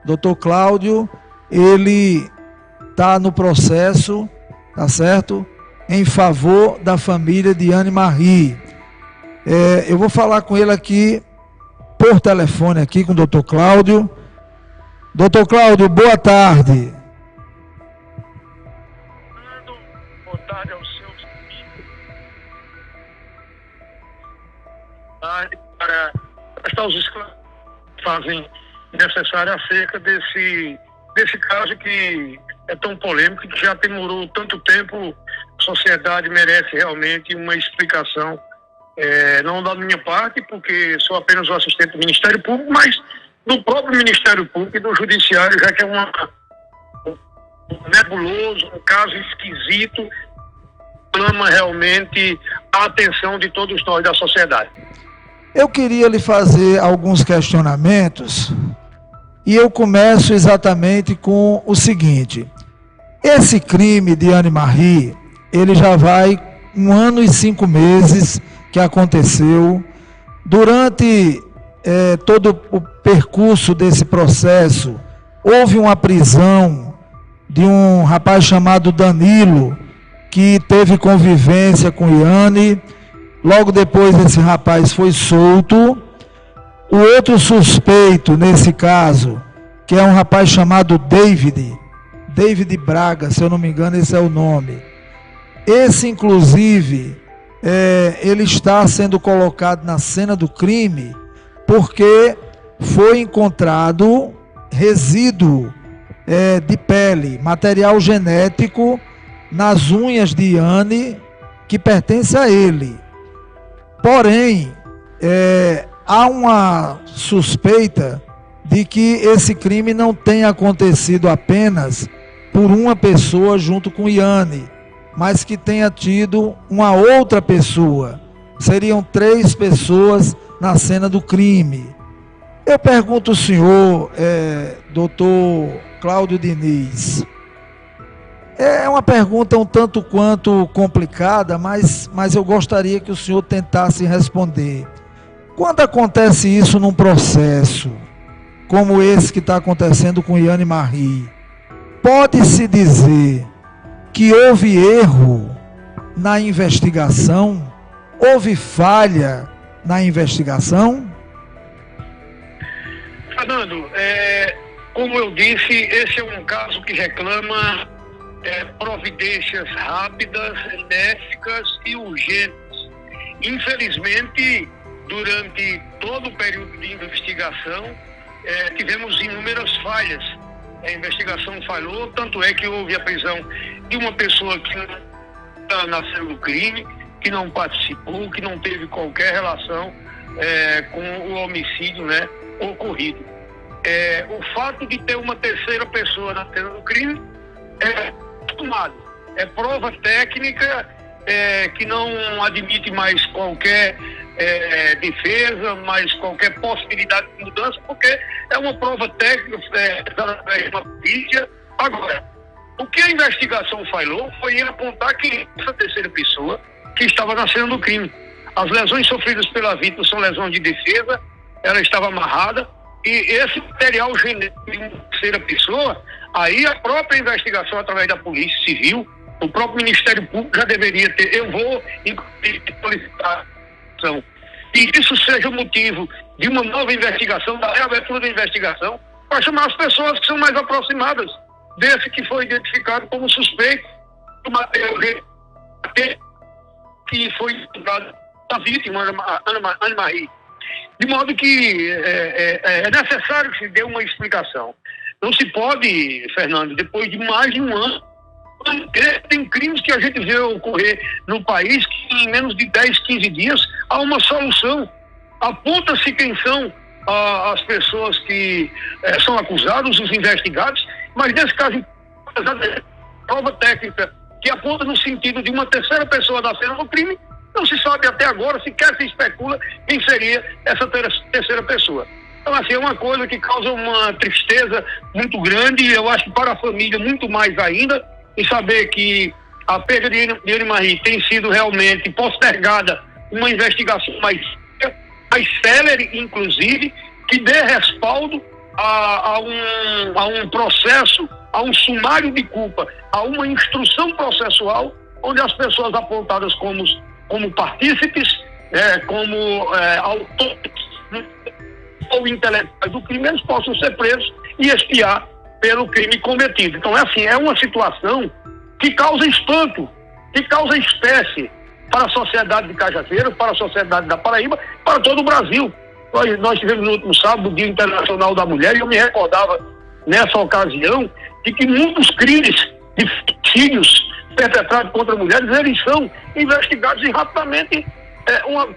Dr. Cláudio, ele está no processo, tá certo? Em favor da família de Anne Marie. Eu vou falar com ele aqui, por telefone aqui, com o Dr. Cláudio. Dr. Cláudio, boa tarde. Boa tarde aos seus para prestar os esclarecimentos que fazem necessário acerca desse caso que é tão polêmico, que já demorou tanto tempo. A sociedade merece realmente uma explicação, não da minha parte, porque sou apenas o assistente do Ministério Público, mas do próprio Ministério Público e do Judiciário, já que é um nebuloso, um caso esquisito, clama realmente a atenção de todos nós da sociedade. Eu queria lhe fazer alguns questionamentos e eu começo exatamente com o seguinte: esse crime de Anne Marie, ele já vai 1 ano e 5 meses que aconteceu. Durante todo o percurso desse processo, houve uma prisão de um rapaz chamado Danilo, que teve convivência com Iane. Logo depois esse rapaz foi solto. O outro suspeito nesse caso, que é um rapaz chamado David Braga, se eu não me engano esse é o nome. Esse inclusive, ele está sendo colocado na cena do crime porque foi encontrado resíduo de pele, material genético nas unhas de Iane, que pertence a ele. Porém, há uma suspeita de que esse crime não tenha acontecido apenas por uma pessoa junto com Iane, mas que tenha tido uma outra pessoa. Seriam 3 pessoas na cena do crime. Eu pergunto ao senhor, doutor Cláudio Diniz, é uma pergunta um tanto quanto complicada, mas eu gostaria que o senhor tentasse responder. Quando acontece isso num processo como esse que está acontecendo com Anne Marie, pode-se dizer que houve erro na investigação? Houve falha na investigação? Fernando, como eu disse, esse é um caso que reclama providências rápidas, enérgicas e urgentes. Infelizmente, durante todo o período de investigação, tivemos inúmeras falhas. A investigação falhou, tanto é que houve a prisão de uma pessoa que não está na cena do crime, que não participou, que não teve qualquer relação com o homicídio, né, ocorrido. O fato de ter uma terceira pessoa na cena do crime é prova técnica que não admite mais qualquer defesa, mais qualquer possibilidade de mudança, porque é uma prova técnica através de uma polícia. Agora, o que a investigação falhou foi em apontar que essa terceira pessoa que estava na cena do crime. As lesões sofridas pela vítima são lesões de defesa, ela estava amarrada, e esse material genético de uma terceira pessoa, aí a própria investigação através da Polícia Civil, o próprio Ministério Público já deveria ter, eu vou inclusive solicitar que isso seja motivo de uma nova investigação, da reabertura da investigação, para chamar as pessoas que são mais aproximadas desse que foi identificado como suspeito do material que foi encontrado da vítima, Anne Marie. De modo que é necessário que se dê uma explicação. Não se pode, Fernando, depois de mais de 1 ano, tem crimes que a gente vê ocorrer no país que em menos de 10, 15 dias há uma solução. Aponta-se quem são as pessoas que são acusadas, os investigados, mas nesse caso, prova técnica que aponta no sentido de uma terceira pessoa da cena do crime, não se sabe até agora, sequer se especula quem seria essa terceira pessoa. Então, assim, é uma coisa que causa uma tristeza muito grande, e eu acho que para a família muito mais ainda, em saber que a perda de Anne Marie tem sido realmente postergada, uma investigação mais célere, inclusive, que dê respaldo a um processo, a um sumário de culpa, a uma instrução processual, onde as pessoas apontadas como partícipes, como autores ou intelectuais do crime, eles possam ser presos e expiar pelo crime cometido. Então, é uma situação que causa espanto, que causa espécie para a sociedade de Cajazeiras, para a sociedade da Paraíba, para todo o Brasil. Nós tivemos no último sábado o Dia Internacional da Mulher, e eu me recordava, nessa ocasião, de que muitos crimes de feminicídios perpetrados contra mulheres, eles são investigados e rapidamente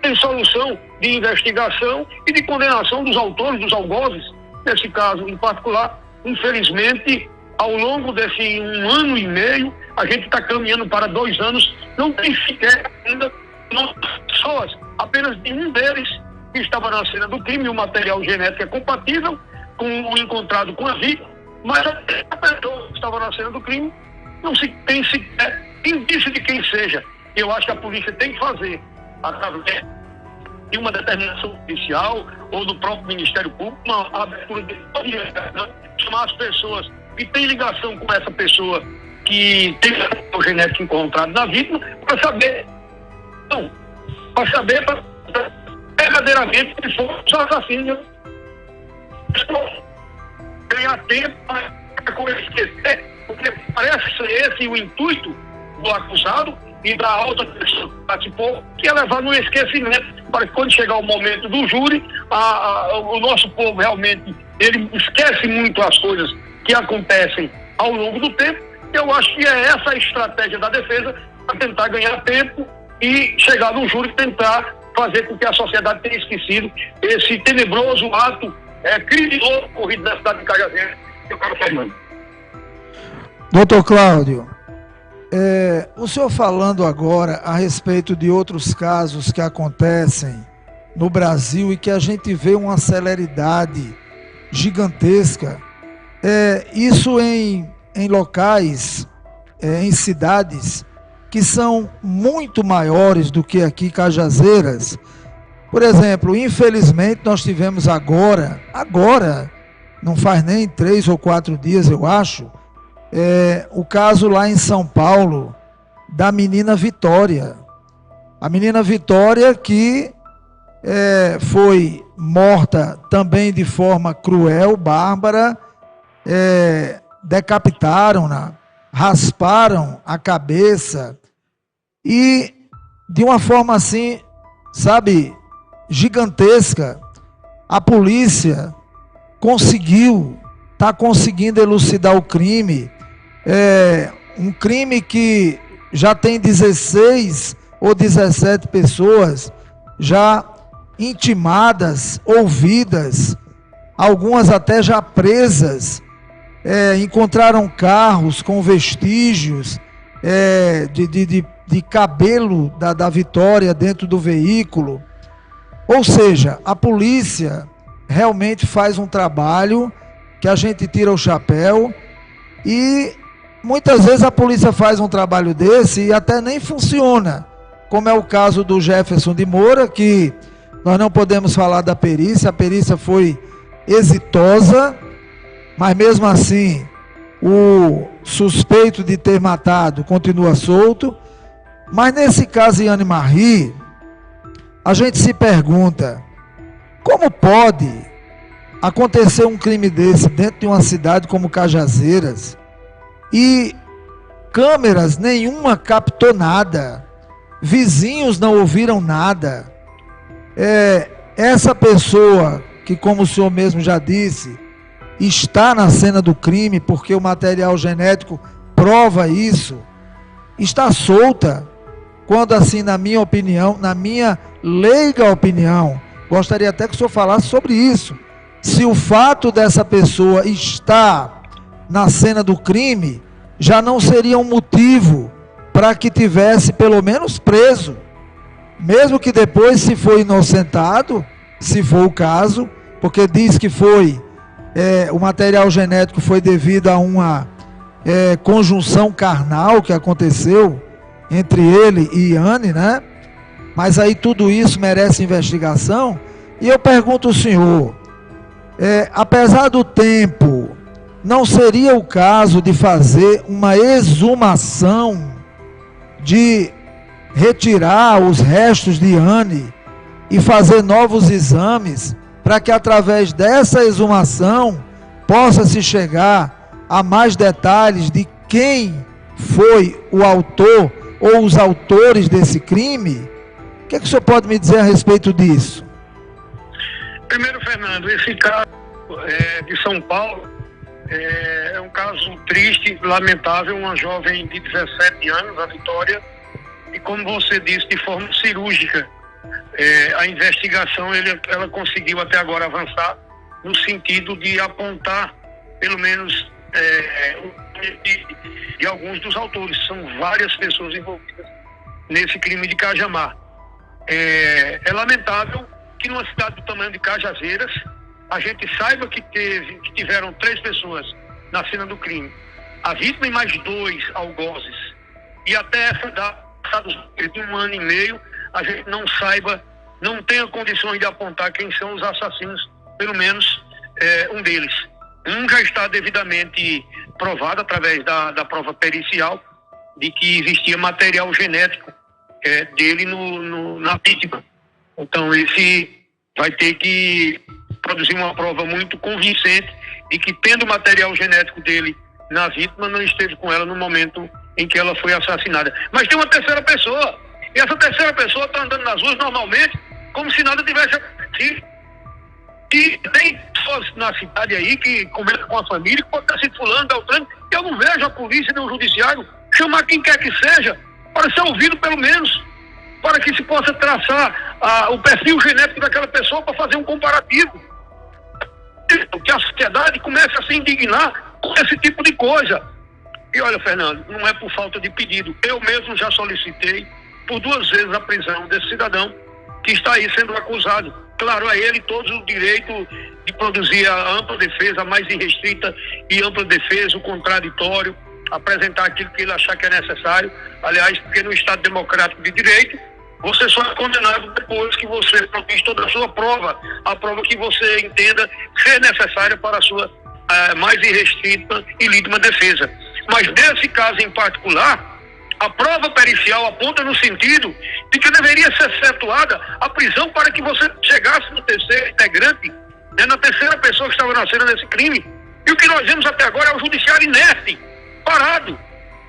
tem solução de investigação e de condenação dos autores, dos algozes. Nesse caso em particular, infelizmente, ao longo desse 1 ano e meio, a gente está caminhando para 2 anos, não tem sequer ainda pessoas, apenas de um deles que estava na cena do crime, o material genético é compatível com o encontrado com a vítima, mas a pessoa que estava na cena do crime não se tem sequer indício de quem seja. Eu acho que a polícia tem que fazer, através de uma determinação judicial ou do próprio Ministério Público, uma abertura de chamar as pessoas que têm ligação com essa pessoa que tem o genético encontrado na vítima, para saber, verdadeiramente quem foram os assassinos. Ganhar tempo para esquecer, porque parece ser esse o intuito do acusado e da outra pessoa que participou, que é levar no esquecimento, para que quando chegar o momento do júri, o nosso povo realmente, ele esquece muito as coisas que acontecem ao longo do tempo. Eu acho que é essa a estratégia da defesa, para tentar ganhar tempo e chegar no júri e tentar fazer com que a sociedade tenha esquecido esse tenebroso ato criminoso ocorrido na cidade de Cajazeiras. Eu quero falar. Doutor Cláudio, o senhor falando agora a respeito de outros casos que acontecem no Brasil e que a gente vê uma celeridade gigantesca, isso em locais, em cidades que são muito maiores do que aqui Cajazeiras. Por exemplo, infelizmente nós tivemos agora, não faz nem 3 ou 4 dias, eu acho, o caso lá em São Paulo, da menina Vitória. A menina Vitória que foi morta também de forma cruel, bárbara, decapitaram-na, rasparam a cabeça e de uma forma assim, sabe, gigantesca. A polícia está conseguindo elucidar o crime, um crime que já tem 16 ou 17 pessoas já intimadas, ouvidas, algumas até já presas. Encontraram carros com vestígios de cabelo da Vitória dentro do veículo. Ou seja, a polícia realmente faz um trabalho que a gente tira o chapéu, e muitas vezes a polícia faz um trabalho desse e até nem funciona, como é o caso do Jefferson de Moura, que nós não podemos falar da perícia. A perícia foi exitosa, mas mesmo assim o suspeito de ter matado continua solto. Mas nesse caso em Anne-Marie, a gente se pergunta, como pode acontecer um crime desse dentro de uma cidade como Cajazeiras e câmeras nenhuma captou nada, vizinhos não ouviram nada. Essa pessoa que, como o senhor mesmo já disse, está na cena do crime, porque o material genético prova isso, está solta, quando assim, na minha opinião, na minha leiga opinião, gostaria até que o senhor falasse sobre isso. Se o fato dessa pessoa estar na cena do crime, já não seria um motivo para que tivesse pelo menos preso, mesmo que depois, se for inocentado, se for o caso, porque diz que foi, o material genético foi devido a uma conjunção carnal que aconteceu entre ele e Anne, né? Mas aí tudo isso merece investigação. E eu pergunto ao senhor, apesar do tempo, não seria o caso de fazer uma exumação, de retirar os restos de Anne e fazer novos exames, para que através dessa exumação possa se chegar a mais detalhes de quem foi o autor ou os autores desse crime? O que é que o senhor pode me dizer a respeito disso? Primeiro, Fernando, esse caso de São Paulo é um caso triste, lamentável. Uma jovem de 17 anos, a Vitória, e como você disse, de forma cirúrgica, a investigação ela conseguiu até agora avançar no sentido de apontar pelo menos de alguns dos autores. São várias pessoas envolvidas nesse crime de Cajamar. É lamentável que numa cidade do tamanho de Cajazeiras a gente saiba que tiveram 3 pessoas na cena do crime, a vítima e mais 2 algozes, e até essa data de 1 ano e meio a gente não tenha condições de apontar quem são os assassinos, pelo menos um deles. Um já está devidamente provado através da prova pericial de que existia material genético dele na vítima. Então esse vai ter que produzir uma prova muito convincente de que, tendo material genético dele na vítima, não esteve com ela no momento em que ela foi assassinada. Mas tem uma terceira pessoa, e essa terceira pessoa está andando nas ruas normalmente, como se nada tivesse acontecido. E tem pessoas na cidade aí que conversam com a família, que pode ter sido fulano, Beltrano, e eu não vejo a polícia nem o judiciário chamar quem quer que seja para ser ouvido, pelo menos, para que se possa traçar o perfil genético daquela pessoa para fazer um comparativo. Que a sociedade comece a se indignar com esse tipo de coisa. E olha, Fernando, não é por falta de pedido. Eu mesmo já solicitei por 2 vezes a prisão desse cidadão que está aí sendo acusado. Claro, a ele todo o direito de produzir a ampla defesa, a mais irrestrita e ampla defesa, o contraditório, apresentar aquilo que ele achar que é necessário. Aliás, porque no Estado Democrático de Direito, você só é condenado depois que você produz toda a sua prova, a prova que você entenda ser necessária para a sua mais irrestrita e legítima defesa. Mas nesse caso em particular, a prova pericial aponta no sentido de que deveria ser efetuada a prisão para que você chegasse no terceiro integrante, na terceira pessoa que estava na cena desse crime. E o que nós vemos até agora é o judiciário inerte, parado.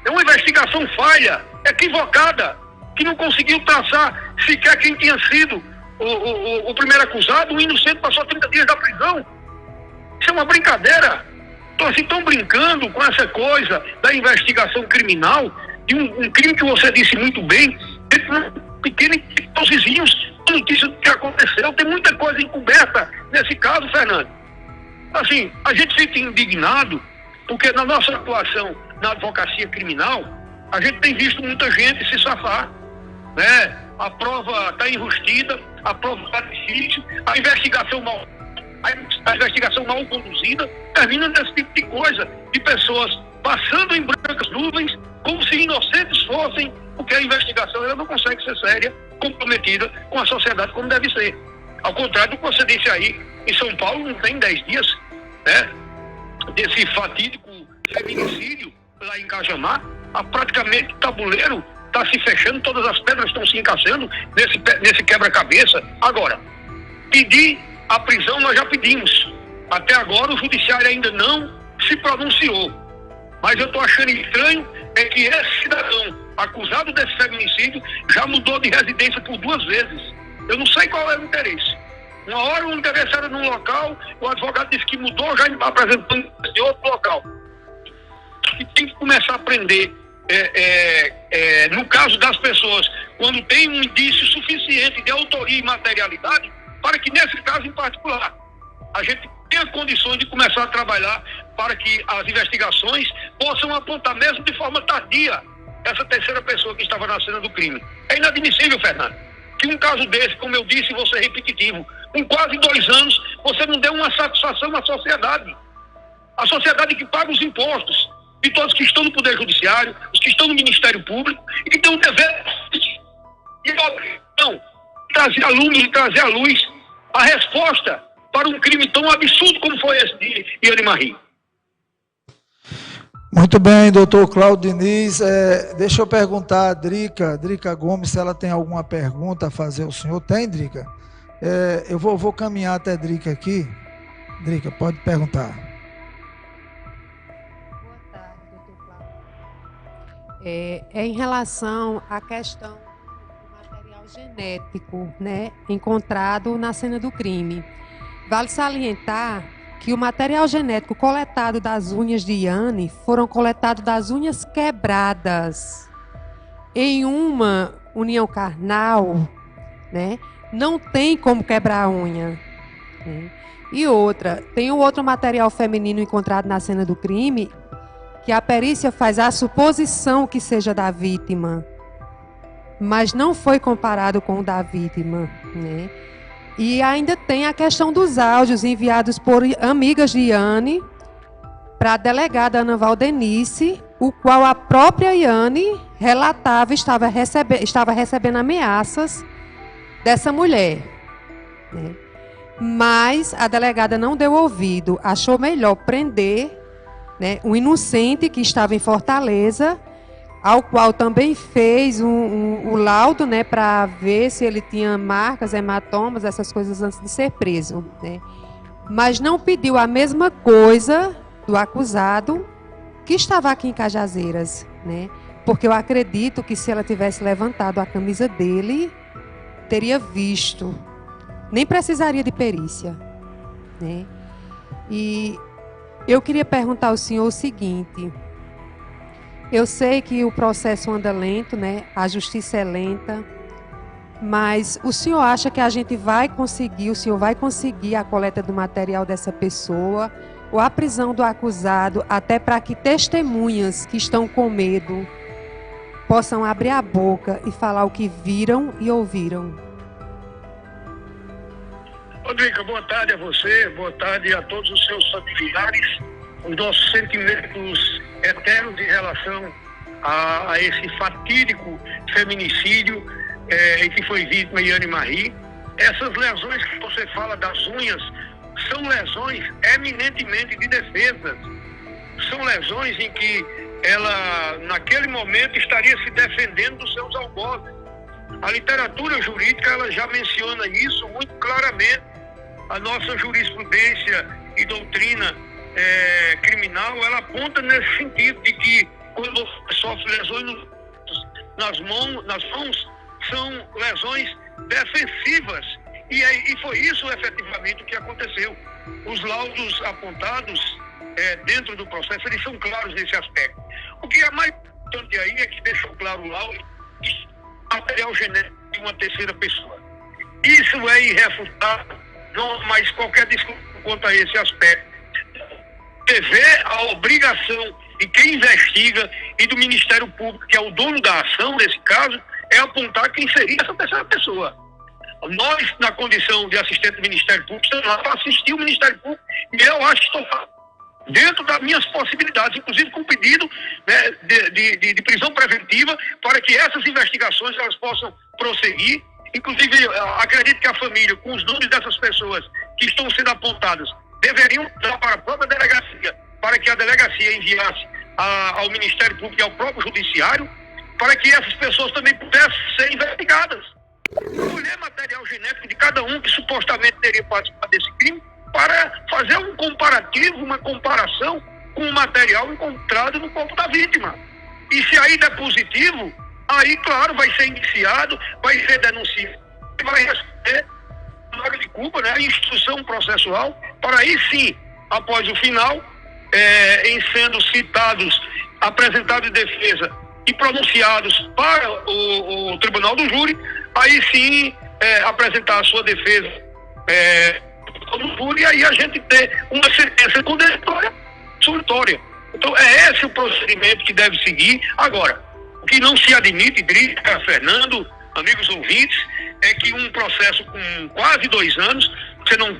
É uma investigação falha, equivocada, que não conseguiu traçar sequer quem tinha sido o primeiro acusado. O inocente passou 30 dias da prisão. Isso é uma brincadeira. Estão brincando com essa coisa da investigação criminal, de um crime que você disse muito bem, pequeno os vizinhos, notícia do que aconteceu. Tem muita coisa encoberta nesse caso, Fernando. Assim, a gente fica indignado, porque na nossa atuação na advocacia criminal, a gente tem visto muita gente se safar, né? A prova está enrustida, a prova está difícil, a investigação mal conduzida, termina nesse tipo de coisa, de pessoas passando em brancas nuvens, como se inocentes fossem, porque a investigação ela não consegue ser séria, comprometida com a sociedade como deve ser. Ao contrário do que você disse aí, em São Paulo não tem 10 dias, né, desse fatídico feminicídio lá em Cajamar, praticamente o tabuleiro está se fechando, todas as pedras estão se encaixando nesse quebra-cabeça. Agora, pedir a prisão nós já pedimos. Até agora o judiciário ainda não se pronunciou. Mas eu estou achando estranho que esse cidadão acusado desse feminicídio já mudou de residência por 2 vezes. Eu não sei qual é o interesse. Uma hora o interesse era num local, o advogado disse que mudou, já apresentando de outro local. E tem que começar a aprender, no caso das pessoas, quando tem um indício suficiente de autoria e materialidade, para que nesse caso em particular a gente tenha condições de começar a trabalhar para que as investigações possam apontar, mesmo de forma tardia, essa terceira pessoa que estava na cena do crime. É inadmissível, Fernando, que um caso desse, como eu disse, vou ser repetitivo, em quase 2 anos, você não deu uma satisfação à sociedade. A sociedade que paga os impostos, de todos que estão no Poder Judiciário, os que estão no Ministério Público, e que tem um dever de trazer à luz a resposta para um crime tão absurdo como foi esse de Iane Marie. Muito bem, doutor Cláudio Diniz. Deixa eu perguntar a Drica Gomes, se ela tem alguma pergunta a fazer ao senhor. Tem, Drica? Eu vou caminhar até Drica aqui. Drica, pode perguntar. Boa tarde, doutor Cláudio. Em relação à questão do material genético, né, encontrado na cena do crime. Vale salientar que o material genético coletado das unhas de Iane foram coletados das unhas quebradas. Em uma união carnal, né, não tem como quebrar a unha. Né? E outra, tem um outro material feminino encontrado na cena do crime, que a perícia faz a suposição que seja da vítima, mas não foi comparado com o da vítima, né? E ainda tem a questão dos áudios enviados por amigas de Iane para a delegada Ana Valdenice, o qual a própria Iane relatava estava recebendo ameaças dessa mulher, né? Mas a delegada não deu ouvido, achou melhor prender, né, um inocente que estava em Fortaleza, ao qual também fez o laudo, né, para ver se ele tinha marcas, hematomas, essas coisas antes de ser preso, né? Mas não pediu a mesma coisa do acusado que estava aqui em Cajazeiras, né? Porque eu acredito que se ela tivesse levantado a camisa dele, teria visto, nem precisaria de perícia, né? E eu queria perguntar ao senhor o seguinte: eu sei que o processo anda lento, né? A justiça é lenta, mas o senhor acha que a gente vai conseguir, o senhor vai conseguir a coleta do material dessa pessoa ou a prisão do acusado, até para que testemunhas que estão com medo possam abrir a boca e falar o que viram e ouviram? Rodrigo, boa tarde a você, boa tarde a todos os seus familiares. Os nossos sentimentos eternos em relação a esse fatídico feminicídio em que foi vítima Iane Marie. Essas lesões que você fala das unhas são lesões eminentemente de defesa. São lesões em que ela, naquele momento, estaria se defendendo dos seus algozes. A literatura jurídica ela já menciona isso muito claramente. A nossa jurisprudência e doutrina criminal, ela aponta nesse sentido de que quando sofre lesões nas mãos, são lesões defensivas. E foi isso efetivamente o que aconteceu. Os laudos apontados dentro do processo, eles são claros nesse aspecto. O que é mais importante aí é que deixou claro o laudo material genético de uma terceira pessoa. Isso é irrefutável, não há mais qualquer discussão quanto a esse aspecto. Dever, a obrigação de quem investiga e do Ministério Público, que é o dono da ação nesse caso, é apontar quem seria essa terceira pessoa. Nós, na condição de assistente do Ministério Público, estamos lá para assistir o Ministério Público, e eu acho que estou dentro das minhas possibilidades, inclusive com pedido, né, de prisão preventiva, para que essas investigações elas possam prosseguir. Inclusive, acredito que a família, com os nomes dessas pessoas que estão sendo apontadas, deveriam dar para a própria delegacia, para que a delegacia enviasse ao Ministério Público e ao próprio Judiciário, para que essas pessoas também pudessem ser investigadas. Colher material genético de cada um que supostamente teria participado desse crime, para fazer um comparativo, uma comparação com o material encontrado no corpo da vítima. E se aí der positivo, aí, claro, vai ser indiciado, vai ser denunciado, vai receber vaga de culpa, né, a instrução processual, para aí sim, após o final, em sendo citados, apresentados em defesa e pronunciados para o Tribunal do Júri, aí sim apresentar a sua defesa no júri, e aí a gente ter uma sentença condenatória absolutória. Então é esse o procedimento que deve seguir. Agora, o que não se admite, Drica, Fernando, amigos ouvintes, é que um processo com quase 2 anos, você não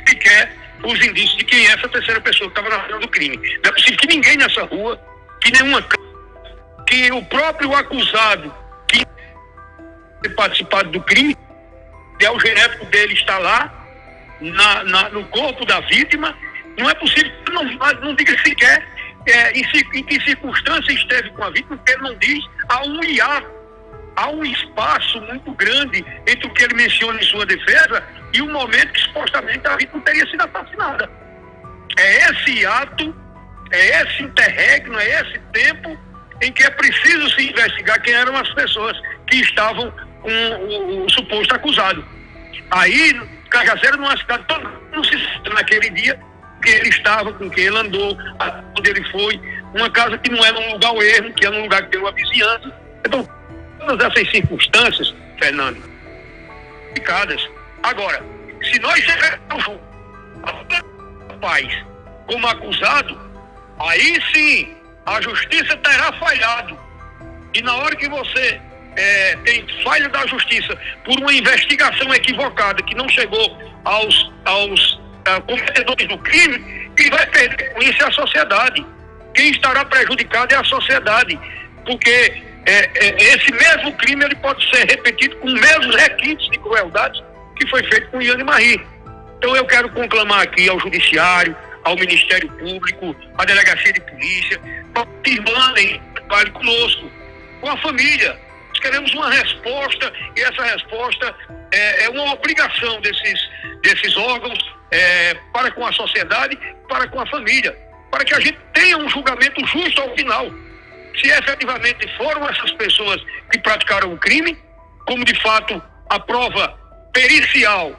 sequer os indícios de quem é essa terceira pessoa que estava na cena do crime. Não é possível que ninguém nessa rua, que nenhuma, que o próprio acusado que tem participado do crime, o genético dele está lá, no corpo da vítima. Não é possível que não diga sequer em que circunstância esteve com a vítima, porque ele não diz. Há um espaço muito grande entre o que ele menciona em sua defesa e o momento que supostamente a vítima teria sido assassinada. É esse ato, é esse interregno, é esse tempo em que é preciso se investigar quem eram as pessoas que estavam com o suposto acusado. Aí, Cajazeiras, numa cidade toda, não se sabe naquele dia que ele estava, com quem ele andou, onde ele foi, uma casa que não era um lugar ermo, que era um lugar que tem uma vizinhança. Então, todas essas circunstâncias, Fernando, complicadas. Agora, se nós chegarmos a paz como acusado, aí sim a justiça terá falhado. E na hora que você tem falha da justiça por uma investigação equivocada que não chegou aos cometedores do crime, quem vai perder com isso é a sociedade. Quem estará prejudicado é a sociedade, porque esse mesmo crime ele pode ser repetido com os mesmos requintes de crueldade que foi feito com Iane Marri. Então eu quero conclamar aqui ao Judiciário, ao Ministério Público, à Delegacia de Polícia, para que mandem trabalho conosco, com a família. Nós queremos uma resposta, e essa resposta é uma obrigação desses órgãos para com a sociedade, para com a família, para que a gente tenha um julgamento justo ao final. Se efetivamente foram essas pessoas que praticaram o crime, como de fato a prova pericial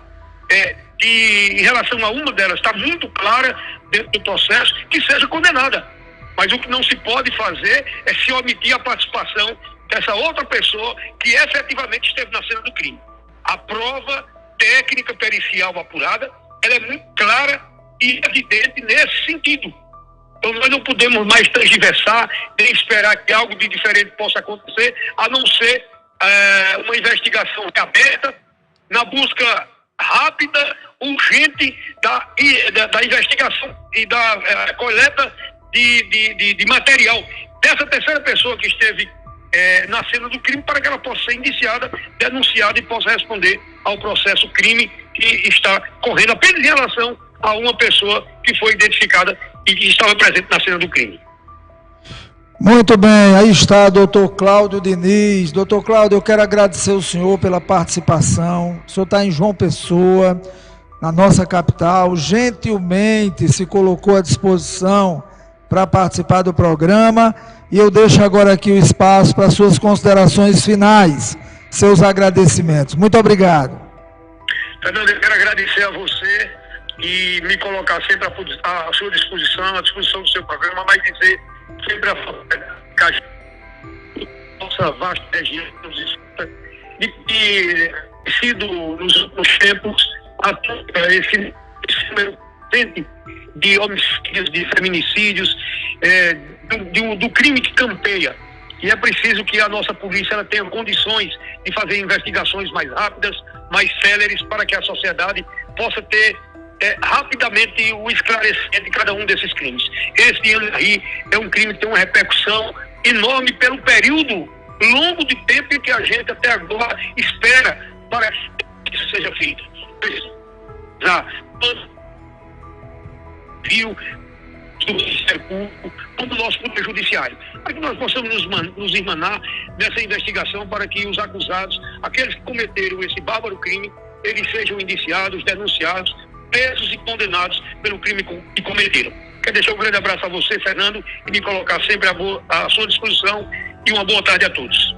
em relação a uma delas está muito clara dentro do processo, que seja condenada. Mas o que não se pode fazer é se omitir a participação dessa outra pessoa que efetivamente esteve na cena do crime. A prova técnica pericial apurada, ela é muito clara e evidente nesse sentido. Então nós não podemos mais transversar, nem esperar que algo de diferente possa acontecer, a não ser uma investigação aberta, na busca rápida, urgente da investigação e da coleta de material dessa terceira pessoa que esteve na cena do crime, para que ela possa ser indiciada, denunciada e possa responder ao processo crime que está correndo apenas em relação a uma pessoa que foi identificada e que estava presente na cena do crime. Muito bem, aí está doutor Cláudio Diniz. Doutor Cláudio, eu quero agradecer o senhor pela participação. O senhor está em João Pessoa, na nossa capital, gentilmente se colocou à disposição para participar do programa, e eu deixo agora aqui o espaço para suas considerações finais, seus agradecimentos. Muito obrigado. Fernando, eu quero agradecer a você e me colocar sempre à sua disposição, à disposição do seu programa, mas dizer sempre a nossa vasta região de sido nos tempos esse número de homicídios, de feminicídios, do crime que campeia. E é preciso que a nossa polícia ela tenha condições de fazer investigações mais rápidas, mais céleres, para que a sociedade possa ter rapidamente o esclarecimento de cada um desses crimes. Esse de Iane Marri é um crime que tem uma repercussão enorme pelo período longo de tempo em que a gente até agora espera para que isso seja feito. Já viu do Ministério Público, como do nosso Poder Judiciário, para que nós possamos nos irmanar nessa investigação, para que os acusados, aqueles que cometeram esse bárbaro crime, eles sejam indiciados, denunciados, presos e condenados pelo crime que cometeram. Quero deixar um grande abraço a você, Fernando, e me colocar sempre à sua disposição, e uma boa tarde a todos.